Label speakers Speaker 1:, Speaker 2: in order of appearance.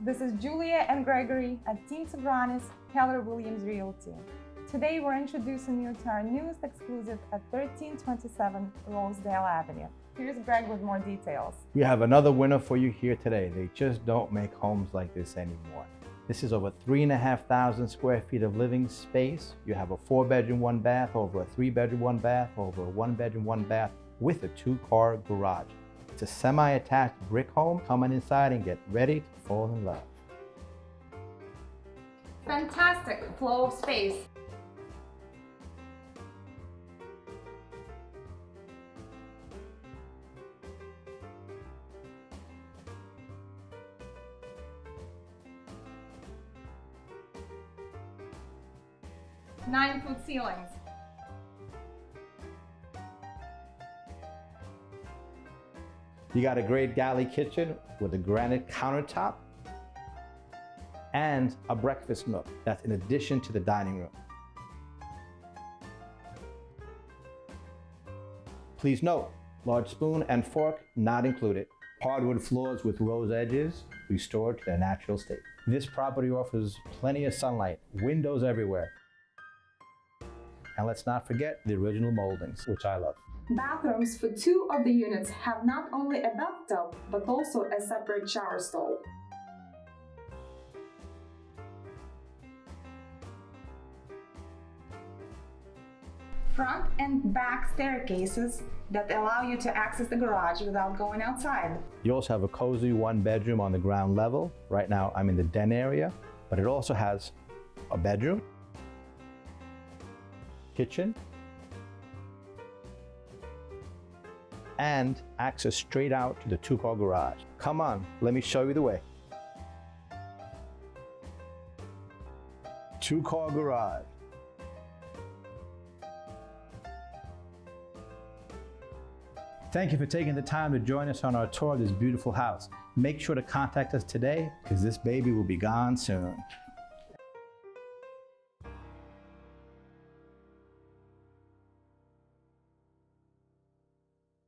Speaker 1: This is Julia and Gregory at Team Sobranis, Keller Williams Realty. Today we're introducing you to our newest exclusive at 1327 Rosedale Avenue. Here's Greg with more details.
Speaker 2: We have another winner for you here today. They just don't make homes like this anymore. This is over 3,500 square feet of living space. You have a 4-bedroom, 1 bath, over a 3-bedroom, 1 bath, over a 1-bedroom, 1 bath with a 2-car garage. It's a semi-attached brick home. Come on inside and get ready to fall in love.
Speaker 1: Fantastic flow of space. Nine-foot ceilings.
Speaker 2: You got a great galley kitchen with a granite countertop and a breakfast nook. That's in addition to the dining room. Please note, large spoon and fork not included. Hardwood floors with rose edges restored to their natural state. This property offers plenty of sunlight, windows everywhere. And let's not forget the original moldings, which I love.
Speaker 1: Bathrooms for 2 of the units have not only a bathtub, but also a separate shower stall. Front and back staircases that allow you to access the garage without going outside.
Speaker 2: You also have a cozy 1-bedroom on the ground level. Right now I'm in the den area, but it also has a bedroom, kitchen, and access straight out to the 2-car garage. Come on, let me show you the way. 2-car garage. Thank you for taking the time to join us on our tour of this beautiful house. Make sure to contact us today because this baby will be gone soon.